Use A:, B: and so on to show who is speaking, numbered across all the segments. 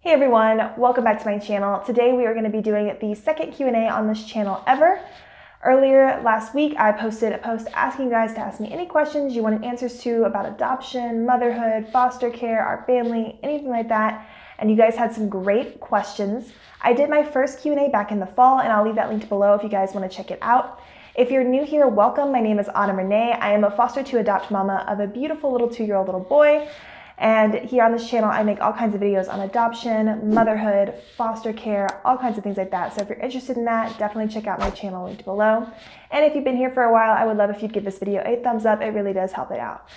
A: Hey everyone, welcome back to my channel. Today we are going to be doing the second Q&A on this channel ever. Earlier last week I posted a post asking you guys to ask me any questions you wanted answers to about adoption, motherhood, foster care, our family, anything like that, and you guys had some great questions. I did my first Q&A back in the fall and I'll leave that linked below if you guys want to check it out. If you're new here, welcome. My name is Autumn Renee. I am a foster to adopt mama of a beautiful little 2-year-old little boy. And here on this channel, I make all kinds of videos on adoption, motherhood, foster care, all kinds of things like that. So if you're interested in that, definitely check out my channel linked below. And if you've been here for a while, I would love if you'd give this video a thumbs up. It really does help it out.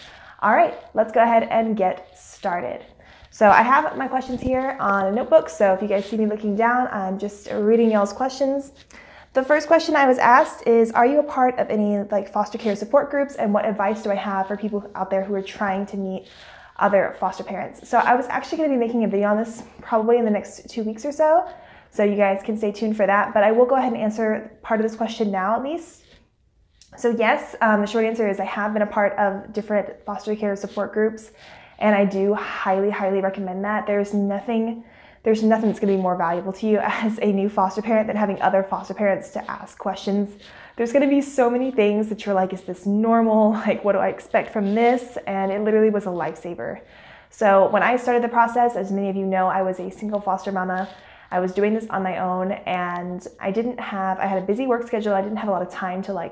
A: All right, let's go ahead and get started. So I have my questions here on a notebook. So if you guys see me looking down, I'm just reading y'all's questions. The first question I was asked is, are you a part of any foster care support groups, and what advice do I have for people out there who are trying to meet other foster parents? So I was actually going to be making a video on this probably in the next 2 weeks or so you guys can stay tuned for that, but I will go ahead and answer part of this question now at least. So yes, the short answer is I have been a part of different foster care support groups, and I do highly recommend that. There's nothing that's going to be more valuable to you as a new foster parent than having other foster parents to ask questions. There's going to be so many things that you're like, is this normal? What do I expect from this? And it literally was a lifesaver. So when I started the process, as many of you know, I was a single foster mama. I was doing this on my own, and I had a busy work schedule. I didn't have a lot of time to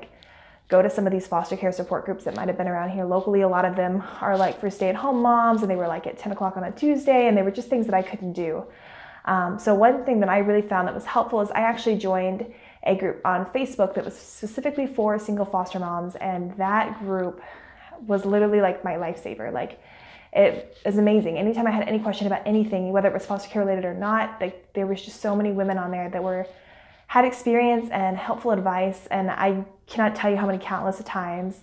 A: go to some of these foster care support groups that might have been around here locally. A lot of them are for stay-at-home moms, and they were at 10 o'clock on a Tuesday, and they were just things that I couldn't do. So one thing that I really found that was helpful is I actually joined a group on Facebook that was specifically for single foster moms, and that group was literally my lifesaver. It was amazing. Anytime I had any question about anything, whether it was foster care related or not, there was just so many women on there that had experience and helpful advice, and I cannot tell you how many countless times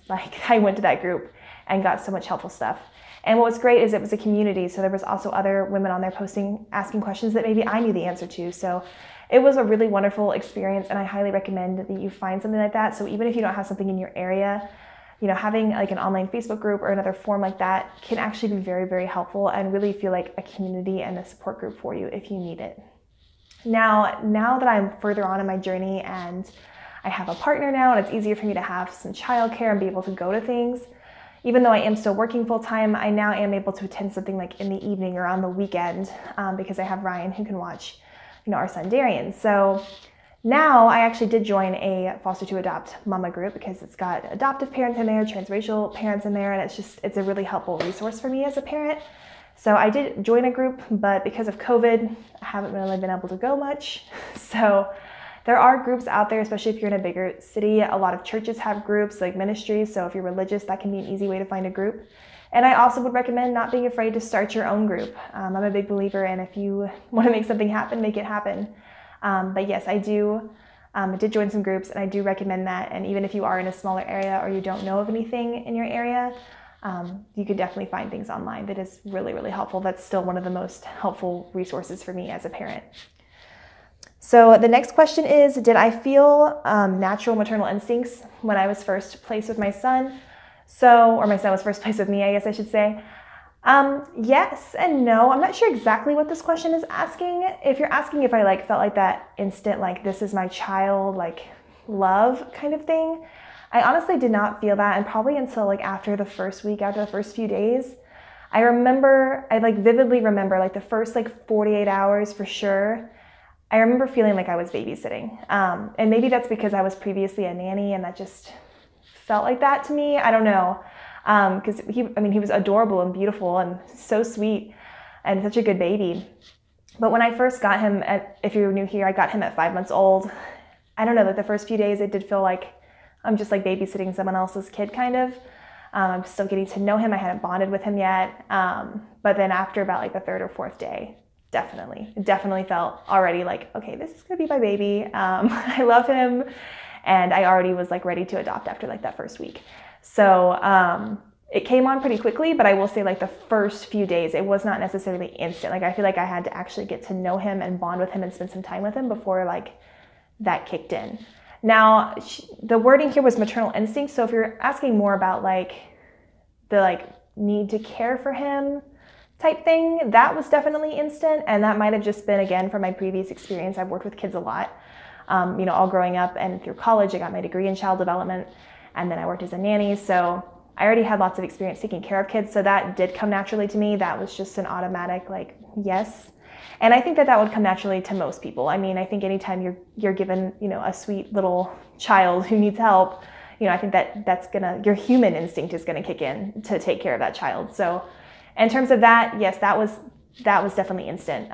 A: I went to that group and got so much helpful stuff. And what was great is it was a community, so there was also other women on there posting, asking questions that maybe I knew the answer to. So it was a really wonderful experience, and I highly recommend that you find something like that. So even if you don't have something in your area, having an online Facebook group or another forum like that can actually be very helpful and really feel like a community and a support group for you if you need it. Now that I'm further on in my journey and I have a partner now, and it's easier for me to have some childcare and be able to go to things, even though I am still working full-time, I now am able to attend something in the evening or on the weekend because I have Ryan who can watch our son Darian. So now I actually did join a foster to adopt mama group because it's got adoptive parents in there, transracial parents in there, and it's a really helpful resource for me as a parent. So I did join a group, but because of COVID, I haven't really been able to go much. So there are groups out there, especially if you're in a bigger city. A lot of churches have groups ministries, so if you're religious, that can be an easy way to find a group. And I also would recommend not being afraid to start your own group. I'm a big believer, and if you want to make something happen, make it happen. But yes, I did join some groups, and I do recommend that. And even if you are in a smaller area or you don't know of anything in your area, you could definitely find things online that is really helpful. That's still one of the most helpful resources for me as a parent. So the next question is, did I feel natural maternal instincts when I was first placed with my son? Or my son was first placed with me, I guess I should say. Yes and no. I'm not sure exactly what this question is asking. If you're asking if I felt that instant, this is my child, love kind of thing, I honestly did not feel that, and probably until after the first week, after the first few days. I vividly remember the first 48 hours for sure. I remember feeling like I was babysitting. And maybe that's because I was previously a nanny and that just felt like that to me. I don't know. Because he was adorable and beautiful and so sweet and such a good baby. But when I first got him if you're new here, I got him at 5 months old. I don't know, the first few days it did feel like I'm just babysitting someone else's kid kind of. I'm still getting to know him. I hadn't bonded with him yet. But then after about the third or fourth day, definitely felt already okay, this is gonna be my baby. I love him, and I already was ready to adopt after that first week. So it came on pretty quickly, but I will say the first few days it was not necessarily instant. I feel like I had to actually get to know him and bond with him and spend some time with him before that kicked in. Now the wording here was maternal instinct, so if you're asking more about the need to care for him, type thing, that was definitely instant. And that might have just been, again, from my previous experience. I've worked with kids a lot, all growing up and through college. I got my degree in child development, and then I worked as a nanny. So I already had lots of experience taking care of kids. So that did come naturally to me. That was just an automatic, like, yes. And I think that would come naturally to most people. I mean, I think anytime you're given, a sweet little child who needs help, I think your human instinct is gonna kick in to take care of that child. So in terms of that, yes, that was definitely instant.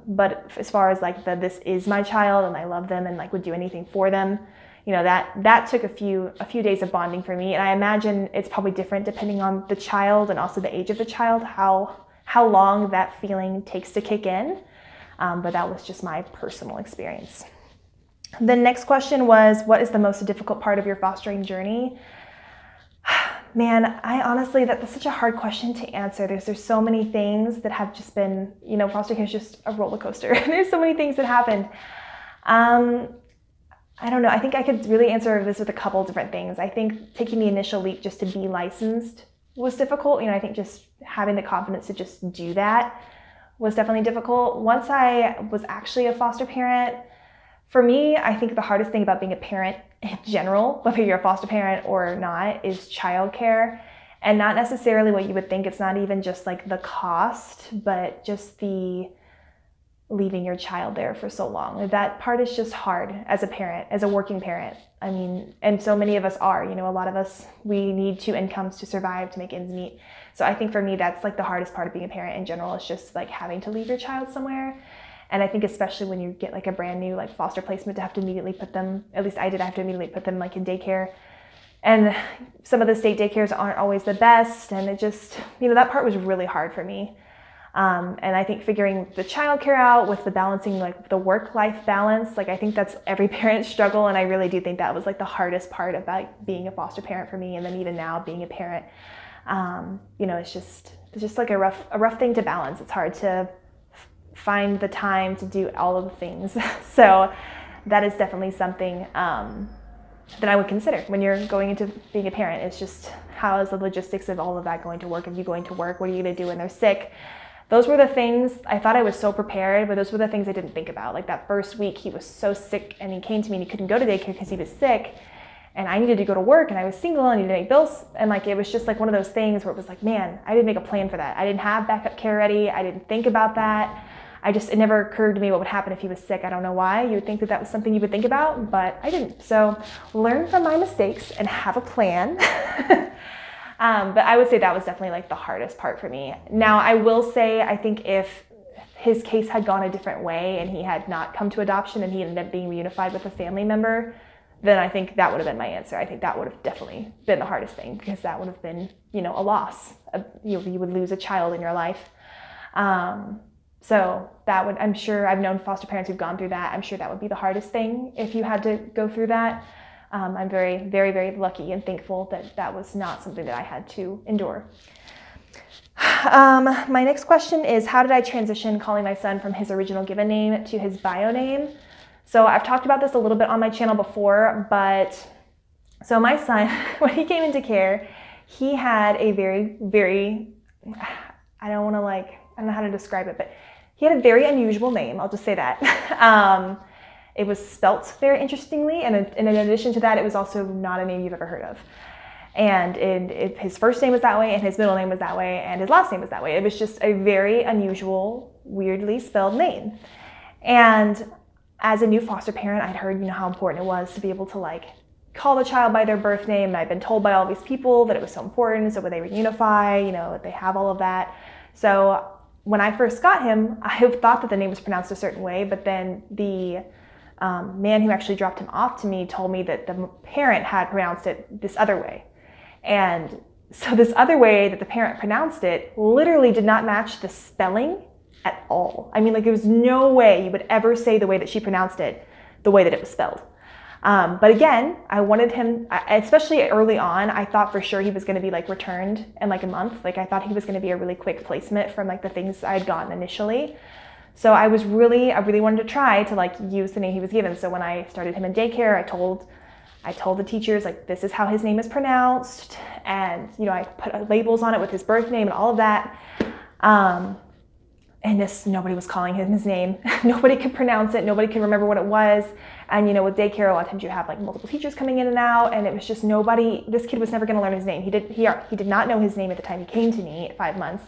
A: But as far as like this is my child and I love them and like would do anything for them, that took a few days of bonding for me. And I imagine it's probably different depending on the child and also the age of the child, how long that feeling takes to kick in. But that was just my personal experience. The next question was, what is the most difficult part of your fostering journey? Man, I honestly, that's such a hard question to answer. There's so many things that have just been, foster care is just a roller coaster. There's so many things that happened. I don't know. I think I could really answer this with a couple different things. I think taking the initial leap just to be licensed was difficult. I think just having the confidence to just do that was definitely difficult. Once I was actually a foster parent, for me, I think the hardest thing about being a parent in general, whether you're a foster parent or not, is childcare. And not necessarily what you would think. It's not even just like the cost, but just the leaving your child there for so long. That part is just hard as a parent, as a working parent. I mean, and so many of us are, a lot of us, we need 2 incomes to survive, to make ends meet. So I think for me, that's like the hardest part of being a parent in general, is just like having to leave your child somewhere. And I think especially when you get like a brand new like foster placement, to have to immediately put them, at least I did, I have to immediately put them like in daycare. And some of the state daycares aren't always the best. And it just, that part was really hard for me. And I think figuring the childcare out with the balancing, like the work-life balance, like I think that's every parent's struggle. And I really do think that was like the hardest part about being a foster parent for me. And then even now being a parent, it's just like a rough thing to balance. It's hard to find the time to do all of the things. So that is definitely something that I would consider when you're going into being a parent. It's just, how is the logistics of all of that going to work? If you're going to work, what are you going to do when they're sick? Those were the things, I thought I was so prepared, but those were the things I didn't think about. Like that first week, he was so sick and he came to me and he couldn't go to daycare because he was sick. And I needed to go to work and I was single and I needed to make bills. And like, it was just like one of those things where it was like, man, I didn't make a plan for that. I didn't have backup care ready. I didn't think about that. It never occurred to me what would happen if he was sick. I don't know why. You would think that was something you would think about, but I didn't. So learn from my mistakes and have a plan. But I would say that was definitely like the hardest part for me. Now, I will say, I think if his case had gone a different way and he had not come to adoption and he ended up being reunified with a family member, then I think that would have been my answer. I think that would have definitely been the hardest thing, because that would have been, a loss. You would lose a child in your life. So that would, I'm sure, I've known foster parents who've gone through that. I'm sure that would be the hardest thing if you had to go through that. I'm very, very, very lucky and thankful that that was not something that I had to endure. My next question is, how did I transition calling my son from his original given name to his bio name? So I've talked about this a little bit on my channel before, but so my son, when he came into care, he had a very, very, I don't know how to describe it, but he had a very unusual name. I'll just say that. It was spelt very interestingly, and in addition to that, it was also not a name you've ever heard of. And his first name was that way, and his middle name was that way, and his last name was that way. It was just a very unusual, weirdly spelled name. And as a new foster parent, I'd heard, how important it was to be able to call the child by their birth name. And I'd been told by all these people that it was so important. So when they reunify, they have all of that. So when I first got him, I thought that the name was pronounced a certain way, but then the man who actually dropped him off to me told me that the parent had pronounced it this other way. And so this other way that the parent pronounced it literally did not match the spelling at all. I mean, there was no way you would ever say the way that she pronounced it, the way that it was spelled. But again, I wanted him, especially early on, I thought for sure he was going to be returned in a month. I thought he was going to be a really quick placement from the things I had gotten initially. So I really wanted to try to use the name he was given. So when I started him in daycare, I told the teachers this is how his name is pronounced, and I put labels on it with his birth name and all of that. And nobody was calling him his name. Nobody could pronounce it. Nobody could remember what it was. And with daycare, a lot of times you have like multiple teachers coming in and out, and it was just nobody. This kid was never going to learn his name. He did not know his name at the time he came to me at 5 months,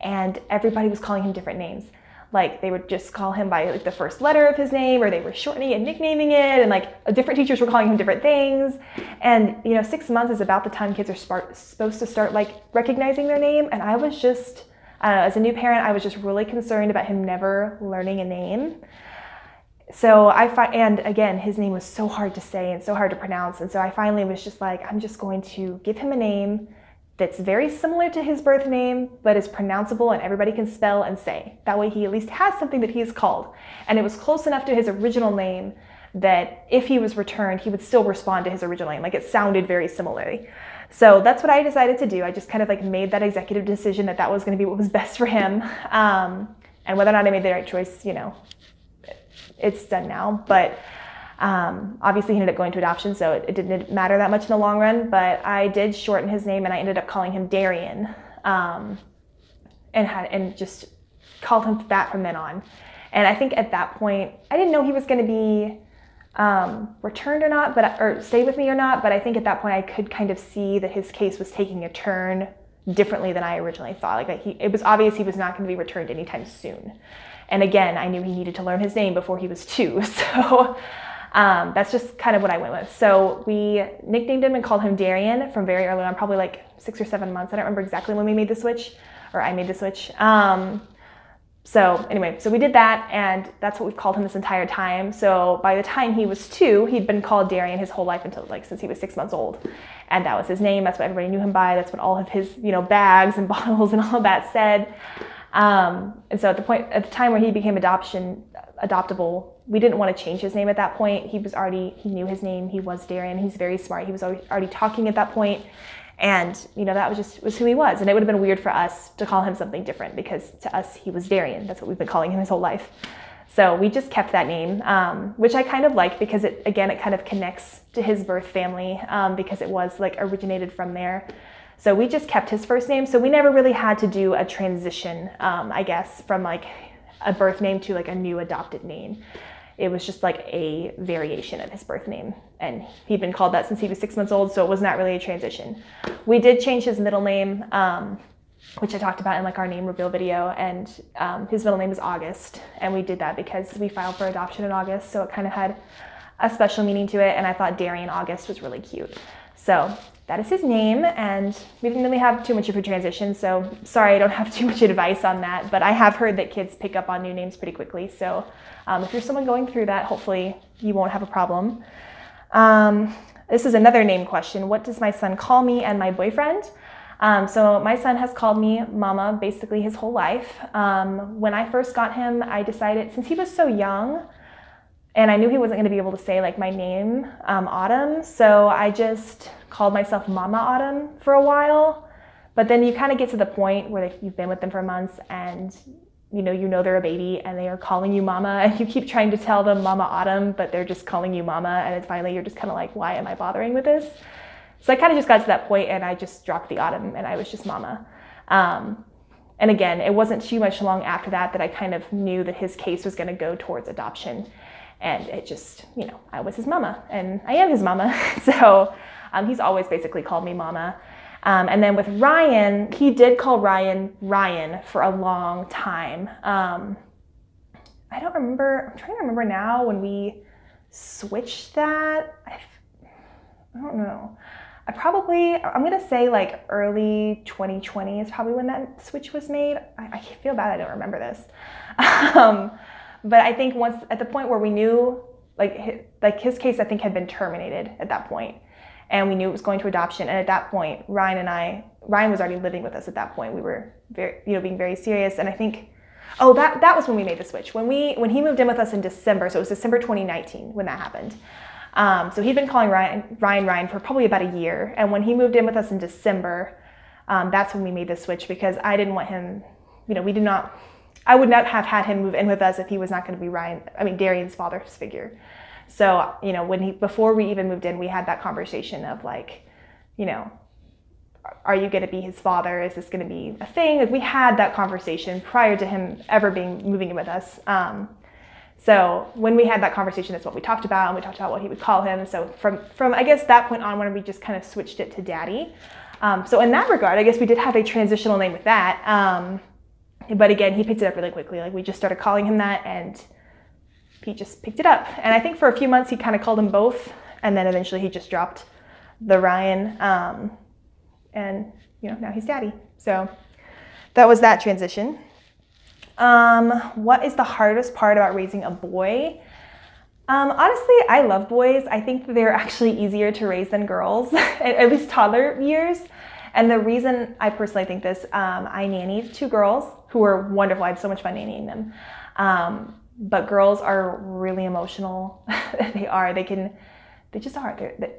A: and everybody was calling him different names. Like they would just call him by like the first letter of his name, or they were shortening and nicknaming it, and like different teachers were calling him different things. And 6 months is about the time kids are supposed to start like recognizing their name, and I was just, I don't know, as a new parent, I was just really concerned about him never learning a name. So and again, his name was so hard to say and so hard to pronounce. And so I finally was just like, I'm just going to give him a name that's very similar to his birth name, but is pronounceable and everybody can spell and say. That way he at least has something that he is called. And it was close enough to his original name that if he was returned, he would still respond to his original name. Like it sounded very similarly. So that's what I decided to do. I just kind of like made that executive decision that was going to be what was best for him. And whether or not I made the right choice, it's done now. But obviously he ended up going to adoption, so it didn't matter that much in the long run. But I did shorten his name, and I ended up calling him Darian, and just called him that from then on. And I think at that point, I didn't know he was going to be returned or not, or stay with me or not. But I think at that point I could kind of see that his case was taking a turn differently than I originally thought. It was obvious he was not going to be returned anytime soon. And again, I knew he needed to learn his name before he was 2. So that's just kind of what I went with. So we nicknamed him and called him Darian from very early on, probably like 6 or 7 months. I don't remember exactly when we made the switch, or I made the switch. So anyway, so we did that, and that's what we've called him this entire time. So by the time he was 2, he'd been called Darian his whole life until since he was 6 months old. And that was his name. That's what everybody knew him by. That's what all of his, bags and bottles and all of that said. And so at the time where he became adoptable, we didn't want to change his name at that point. He knew his name. He was Darian. He's very smart. He was already talking at that point. And, that was who he was. And it would have been weird for us to call him something different, because to us, he was Darian. That's what we've been calling him his whole life. So we just kept that name, which I kind of like, because it kind of connects to his birth family, because it was originated from there. So we just kept his first name. So we never really had to do a transition, I guess, from a birth name to a new adopted name. It was just a variation of his birth name. And he'd been called that since he was 6 months old, so it was not really a transition. We did change his middle name, which I talked about in our name reveal video, and his middle name is August. And we did that because we filed for adoption in August, so it kind of had a special meaning to it, and I thought Darian August was really cute. So that is his name, and we didn't really have too much of a transition, so sorry I don't have too much advice on that, but I have heard that kids pick up on new names pretty quickly, so if you're someone going through that, hopefully you won't have a problem. This is another name question. What does my son call me and my boyfriend? So my son has called me Mama basically his whole life. When I first got him, I decided, since he was so young, and I knew he wasn't going to be able to say my name, Autumn, so I just called myself Mama Autumn for a while. But then you kind of get to the point where you've been with them for months, and you know they're a baby, and they are calling you Mama, and you keep trying to tell them Mama Autumn, but they're just calling you Mama, and finally you're just kind of like, why am I bothering with this? So I kind of just got to that point, and I just dropped the Autumn, and I was just Mama. And again, it wasn't too much long after that I kind of knew that his case was going to go towards adoption. And it just, I was his mama, and I am his mama. So he's always basically called me Mama. And then with Ryan, he did call Ryan for a long time. I don't remember, I'm trying to remember now when we switched that. I don't know. I'm going to say early 2020 is probably when that switch was made. I feel bad I don't remember this. But I think once at the point where we knew, his case I think had been terminated at that point, and we knew it was going to adoption. And at that point, Ryan was already living with us at that point. We were being very serious. And I think, that was when we made the switch. When he moved in with us in December, so it was December 2019 when that happened. So he'd been calling Ryan for probably about a year. And when he moved in with us in December, that's when we made the switch, because I didn't want him, I would not have had him move in with us if he was not going to be Darian's father's figure. So, before we even moved in, we had that conversation of are you going to be his father? Is this going to be a thing? Like, we had that conversation prior to him ever moving in with us. So when we had that conversation, that's what we talked about, and we talked about what he would call him. So from I guess that point on, when we just kind of switched it to daddy. So in that regard, I guess we did have a transitional name with that. But again, he picked it up really quickly. Like, we just started calling him that, and Pete just picked it up. And I think for a few months he kind of called them both, and then eventually he just dropped the Ryan, and now he's daddy. So that was that transition. What is the hardest part about raising a boy? Honestly, I love boys. I think they're actually easier to raise than girls, at least toddler years. And the reason I personally think this, I nannied 2 girls who were wonderful. I had so much fun nannying them. But girls are really emotional. They just are.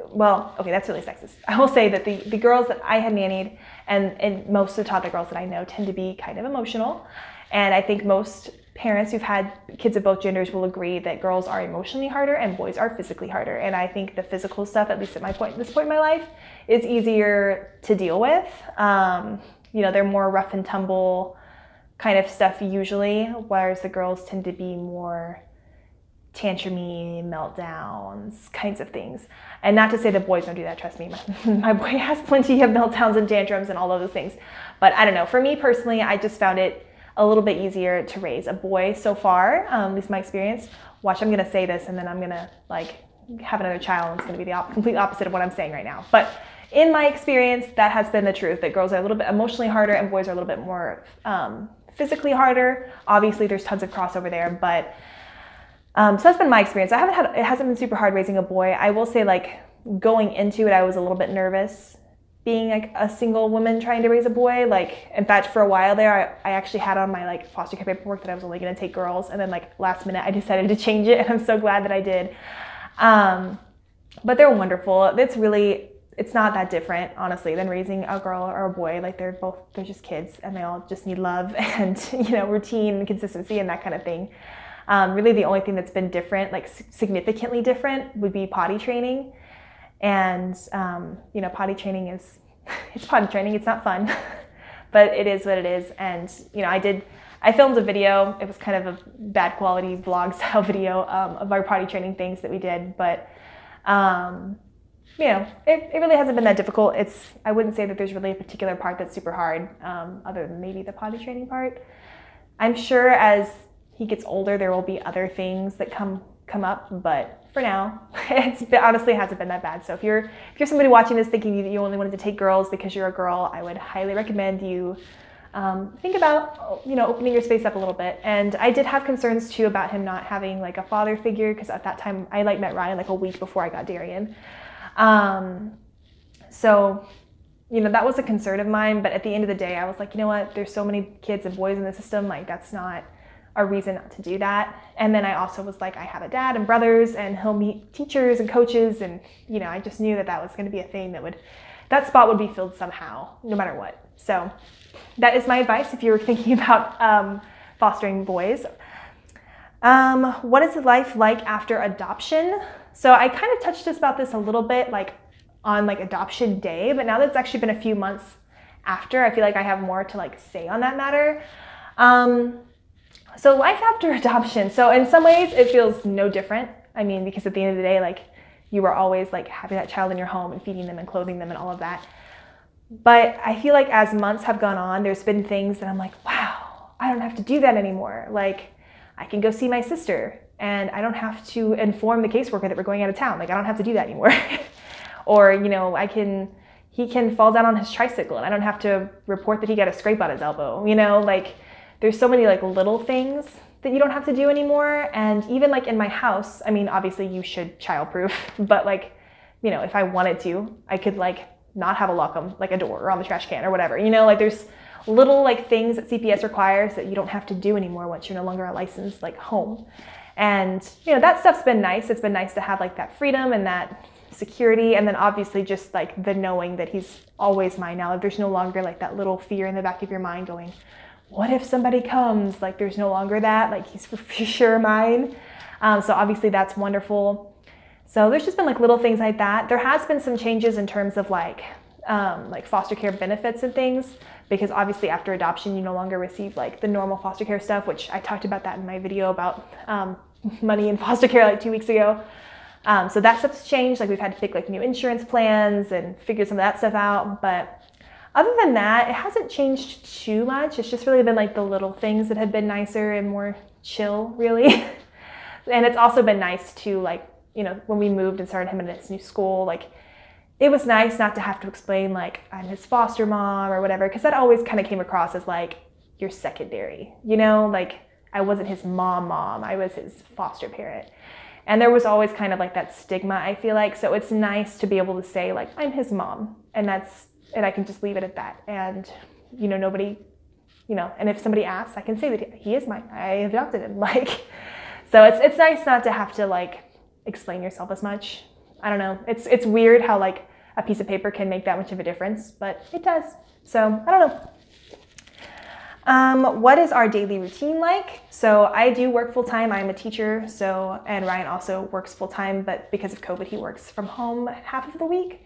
A: Well, okay, that's really sexist. I will say that the girls that I had nannied and most of the toddler girls that I know tend to be kind of emotional. And I think most parents who've had kids of both genders will agree that girls are emotionally harder and boys are physically harder. And I think the physical stuff, at least at this point in my life, is easier to deal with. They're more rough and tumble kind of stuff usually, whereas the girls tend to be more tantrumy, meltdowns, kinds of things. And not to say that boys don't do that, trust me. My boy has plenty of meltdowns and tantrums and all of those things. But I don't know, for me personally, I just found it a little bit easier to raise a boy so far, at least my experience. Watch, I'm gonna say this and then I'm gonna have another child, and it's gonna be the complete opposite of what I'm saying right now. But in my experience, that has been the truth, that girls are a little bit emotionally harder and boys are a little bit more physically harder. Obviously, there's tons of crossover there, but so that's been my experience. It hasn't been super hard raising a boy. I will say, going into it, I was a little bit nervous being a single woman trying to raise a boy. In fact, for a while there, I actually had on my foster care paperwork that I was only going to take girls, and then last minute I decided to change it, and I'm so glad that I did. But they're wonderful. It's not that different, honestly, than raising a girl or a boy. They're just kids, and they all just need love and routine and consistency and that kind of thing. Really, the only thing that's been different, significantly different, would be potty training. And, potty training it's potty training. It's not fun, but it is what it is. And, I filmed a video. It was kind of a bad quality vlog style video of our potty training things that we did. But, it really hasn't been that difficult. I wouldn't say that there's really a particular part that's super hard, other than maybe the potty training part. I'm sure as he gets older, there will be other things that come up, but for now, honestly hasn't been that bad. So if you're somebody watching this thinking that you only wanted to take girls because you're a girl, I would highly recommend you think about opening your space up a little bit. And I did have concerns too about him not having a father figure, because at that time I met Ryan a week before I got Darian. So that was a concern of mine, but at the end of the day, I was like, you know what, there's so many kids and boys in the system, that's not a reason not to do that. And then I also was I have a dad and brothers, and he'll meet teachers and coaches, and I just knew that was going to be a thing that spot would be filled somehow, no matter what. So that is my advice if you're thinking about fostering boys. What is life like after adoption? So I kind of touched about this a little bit on adoption day, but now that it's actually been a few months after, I feel I have more to say on that matter. So life after adoption. So in some ways it feels no different. Because at the end of the day, you were always having that child in your home and feeding them and clothing them and all of that. But I feel as months have gone on, there's been things that I'm wow, I don't have to do that anymore. I can go see my sister and I don't have to inform the caseworker that we're going out of town. I don't have to do that anymore. Or, he can fall down on his tricycle and I don't have to report that he got a scrape on his elbow. There's so many little things that you don't have to do anymore. And even in my house, obviously you should childproof, but if I wanted to, I could not have a lock on a door or on the trash can or whatever. There's little things that CPS requires that you don't have to do anymore once you're no longer a licensed home. And that stuff's been nice. It's been nice to have that freedom and that security, and then obviously just the knowing that he's always mine now. There's no longer that little fear in the back of your mind going, what if somebody comes? There's no longer that. He's for sure mine. So obviously that's wonderful. So there's just been little things like that. There has been some changes in terms of like foster care benefits and things, because obviously after adoption, you no longer receive like the normal foster care stuff, which I talked about that in my video about money in foster care like 2 weeks ago. So that stuff's changed. Like we've had to pick like new insurance plans and figure some of that stuff out. But other than that, it hasn't changed too much. It's just really been like the little things that have been nicer and more chill, really. And it's also been nice to, like, you know, when we moved and started him in his new school, like it was nice not to have to explain like I'm his foster mom or whatever, because that always kind of came across as like you're secondary, you know, like I wasn't his mom, I was his foster parent. And there was always kind of like that stigma, I feel like. So it's nice to be able to say like I'm his mom, and I can just leave it at that. And, you know, nobody, you know, and if somebody asks, I can say that he is mine. I adopted him. Like, so it's nice not to have to like explain yourself as much. I don't know. It's weird how like a piece of paper can make that much of a difference, but it does. So I don't know. What is our daily routine like? So I do work full time. I'm a teacher. And Ryan also works full time, but because of COVID, he works from home half of the week.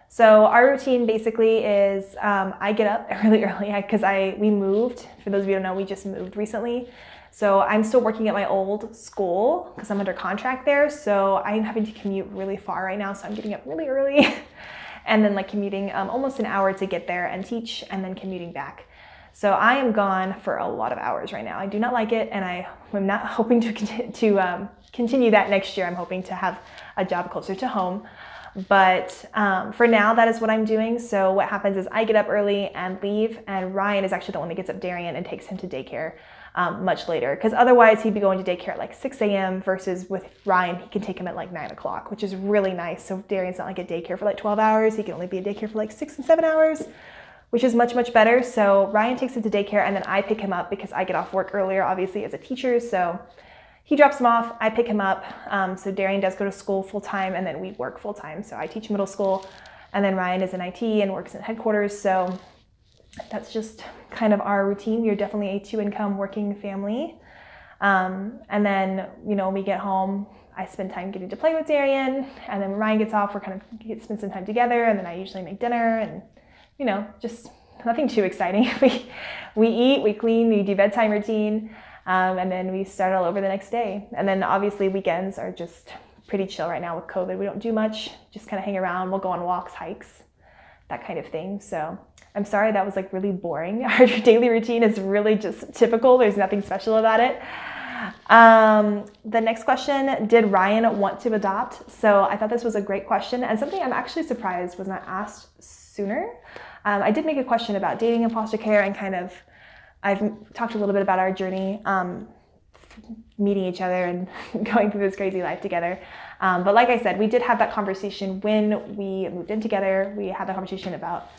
A: So our routine basically is I get up really early because we moved. For those of you who don't know, we just moved recently. So I'm still working at my old school because I'm under contract there. So I'm having to commute really far right now. So I'm getting up really early and then like commuting almost an hour to get there and teach, and then commuting back. So I am gone for a lot of hours right now. I do not like it, and I'm not hoping to continue that next year. I'm hoping to have a job closer to home. But for now, that is what I'm doing. So what happens is I get up early and leave, and Ryan is actually the one that gets up Darian and takes him to daycare much later, because otherwise he'd be going to daycare at like 6 a.m. versus with Ryan, he can take him at like 9 o'clock, which is really nice. So Darian's not like at daycare for like 12 hours. He can only be at daycare for like 6 and 7 hours, which is much, much better. So Ryan takes him to daycare, and then I pick him up because I get off work earlier, obviously, as a teacher. So he drops him off, I pick him up. So Darian does go to school full time, and then we work full time. So I teach middle school, and then Ryan is in IT and works in headquarters. So that's just kind of our routine. We are definitely a 2-income working family. And then, you know, when we get home, I spend time getting to play with Darian, and then when Ryan gets off, we're kind of spend some time together, and then I usually make dinner, and, you know, just nothing too exciting. We eat, we clean, we do bedtime routine, and then we start all over the next day. And then obviously weekends are just pretty chill right now with COVID. We don't do much, just kind of hang around. We'll go on walks, hikes, that kind of thing. So I'm sorry that was like really boring. Our daily routine is really just typical. There's nothing special about it. The next question, did Ryan want to adopt? So I thought this was a great question, and something I'm actually surprised was not asked sooner. I did make a question about dating in foster care, and kind of I've talked a little bit about our journey, meeting each other and going through this crazy life together. But like I said, we did have that conversation when we moved in together. We had that conversation about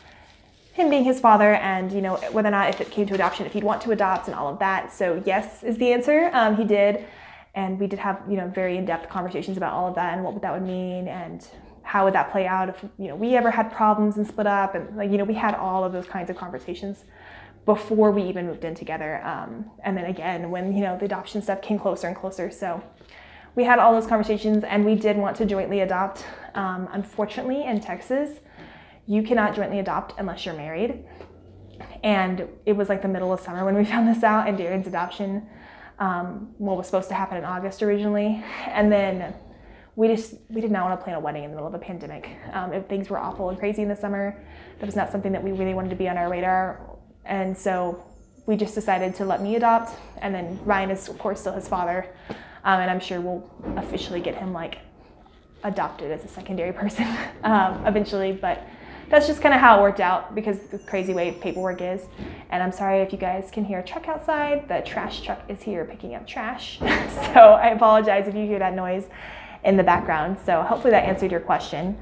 A: him being his father, and, you know, whether or not, if it came to adoption, if he'd want to adopt and all of that. So yes is the answer. He did. And we did have, you know, very in-depth conversations about all of that and what that would mean, and how would that play out if, you know, we ever had problems and split up. And, like, you know, we had all of those kinds of conversations before we even moved in together. And then again, when, you know, the adoption stuff came closer and closer. So we had all those conversations, and we did want to jointly adopt. Unfortunately, in Texas, you cannot jointly adopt unless you're married. And it was like the middle of summer when we found this out, and Darian's adoption was supposed to happen in August originally. And then we did not want to plan a wedding in the middle of a pandemic. If things were awful and crazy in the summer, that was not something that we really wanted to be on our radar. And so we just decided to let me adopt. And then Ryan is, of course, still his father. And I'm sure we'll officially get him like adopted as a secondary person eventually. But that's just kind of how it worked out, because the crazy way paperwork is. And I'm sorry if you guys can hear a truck outside. The trash truck is here picking up trash. So I apologize if you hear that noise in the background. So hopefully that answered your question.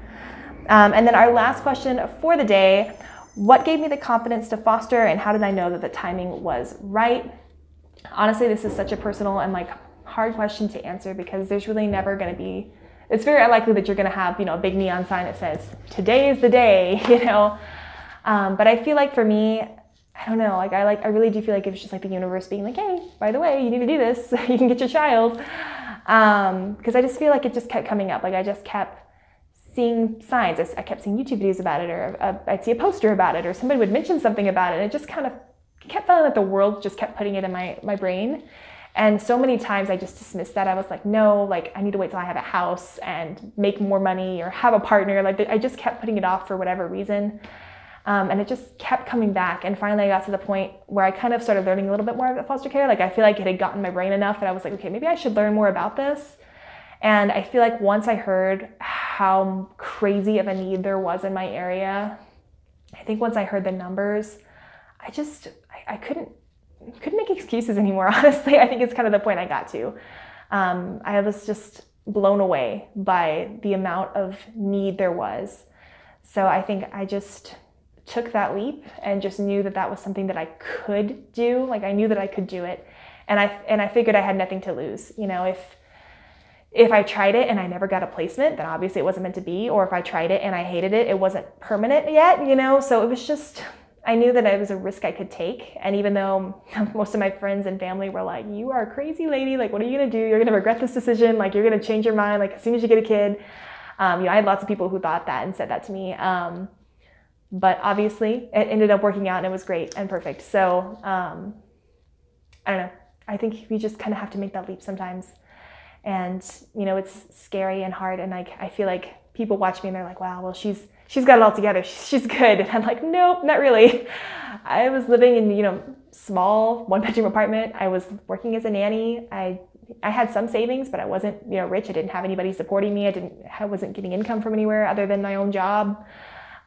A: And then our last question for the day, what gave me the confidence to foster, and how did I know that the timing was right? Honestly, this is such a personal and like hard question to answer, because there's really never going to be, it's very unlikely that you're going to have, you know, a big neon sign that says, today is the day, you know? But I feel like for me, I don't know, like I really do feel like it was just like the universe being like, hey, by the way, you need to do this. You can get your child. Because I just feel like it just kept coming up. Like I just kept seeing signs. I kept seeing YouTube videos about it, or I'd see a poster about it, or somebody would mention something about it. And it just kind of kept feeling like the world just kept putting it in my brain. And so many times I just dismissed that. I was like, no, like I need to wait till I have a house and make more money or have a partner. Like I just kept putting it off for whatever reason. And it just kept coming back. And finally I got to the point where I kind of started learning a little bit more about foster care. Like I feel like it had gotten my brain enough that I was like, okay, maybe I should learn more about this. And I feel like once I heard how crazy of a need there was in my area, I think once I heard the numbers, I couldn't make excuses anymore, honestly. I think it's kind of the point I got to. I was just blown away by the amount of need there was. So I think I just took that leap and just knew that that was something that I could do. Like I knew that I could do it. And I figured I had nothing to lose. You know, if I tried it and I never got a placement, then obviously it wasn't meant to be. Or if I tried it and I hated it, it wasn't permanent yet, you know? So it was just, I knew that it was a risk I could take. And even though most of my friends and family were like, you are a crazy lady. Like, what are you going to do? You're going to regret this decision. Like, you're going to change your mind. Like, as soon as you get a kid. You know, I had lots of people who thought that and said that to me. But obviously it ended up working out and it was great and perfect. So, I don't know. I think you just kind of have to make that leap sometimes. And, you know, it's scary and hard. And like, I feel like people watch me and they're like, wow, well, she's got it all together. She's good. And I'm like, nope, not really. I was living in, you know, small 1-bedroom apartment. I was working as a nanny. I had some savings, but I wasn't, you know, rich. I didn't have anybody supporting me. I wasn't getting income from anywhere other than my own job.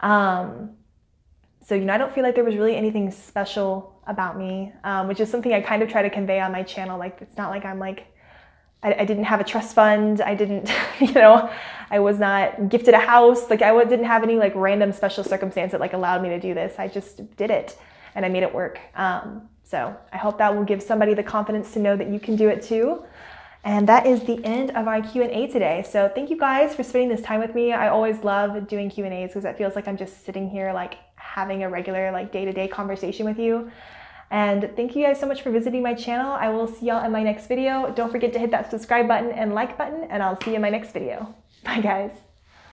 A: So, you know, I don't feel like there was really anything special about me, which is something I kind of try to convey on my channel. Like, it's not like I'm like, I didn't have a trust fund. I didn't, you know, I was not gifted a house. Like I didn't have any like random special circumstance that like allowed me to do this. I just did it and I made it work. So I hope that will give somebody the confidence to know that you can do it too. And that is the end of our Q&A today. So thank you guys for spending this time with me. I always love doing Q&As because it feels like I'm just sitting here like having a regular like day-to-day conversation with you. And thank you guys so much for visiting my channel. I will see y'all in my next video. Don't forget to hit that subscribe button and like button, and I'll see you in my next video. Bye guys.